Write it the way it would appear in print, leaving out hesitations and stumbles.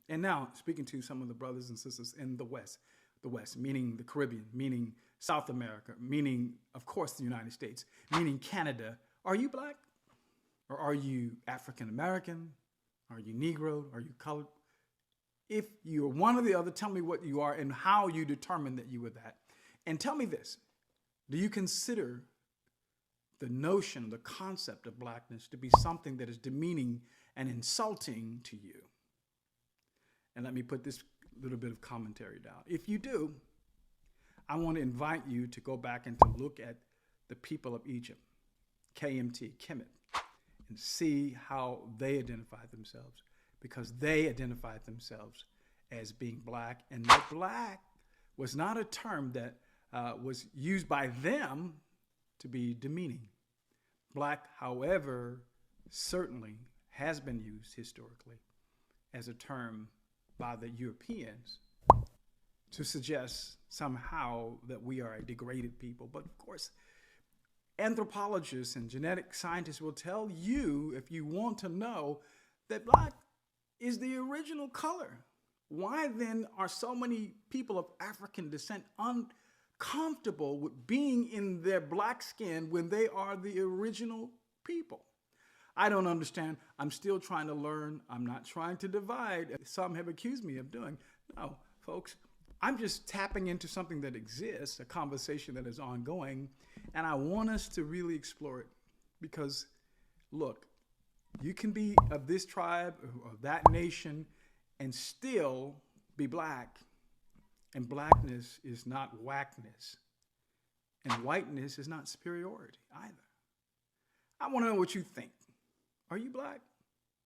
And now speaking to some of the brothers and sisters in the West, meaning the Caribbean, meaning South America, meaning, of course, the United States, meaning Canada, are you black? Or are you African American? Are you Negro? Are you colored? If you're one or the other, tell me what you are and how you determine that you were that. And tell me this, do you consider the notion, the concept of blackness to be something that is demeaning and insulting to you? And let me put this little bit of commentary down. If you do, I want to invite you to go back and to look at the people of Egypt, KMT, Kemet, and see how they identified themselves, because they identified themselves as being black, and that black was not a term that was used by them to be demeaning. Black, however, certainly has been used historically as a term by the Europeans to suggest somehow that we are a degraded people. But of course, anthropologists and genetic scientists will tell you, if you want to know, that black is the original color. Why then are so many people of African descent uncomfortable with being in their black skin when they are the original people? I don't understand. I'm still trying to learn. I'm not trying to divide, as some have accused me of doing. No, folks, I'm just tapping into something that exists, a conversation that is ongoing, and I want us to really explore it. Because, look, you can be of this tribe or of that nation and still be black. And blackness is not whackness. And whiteness is not superiority either. I want to know what you think. Are you black?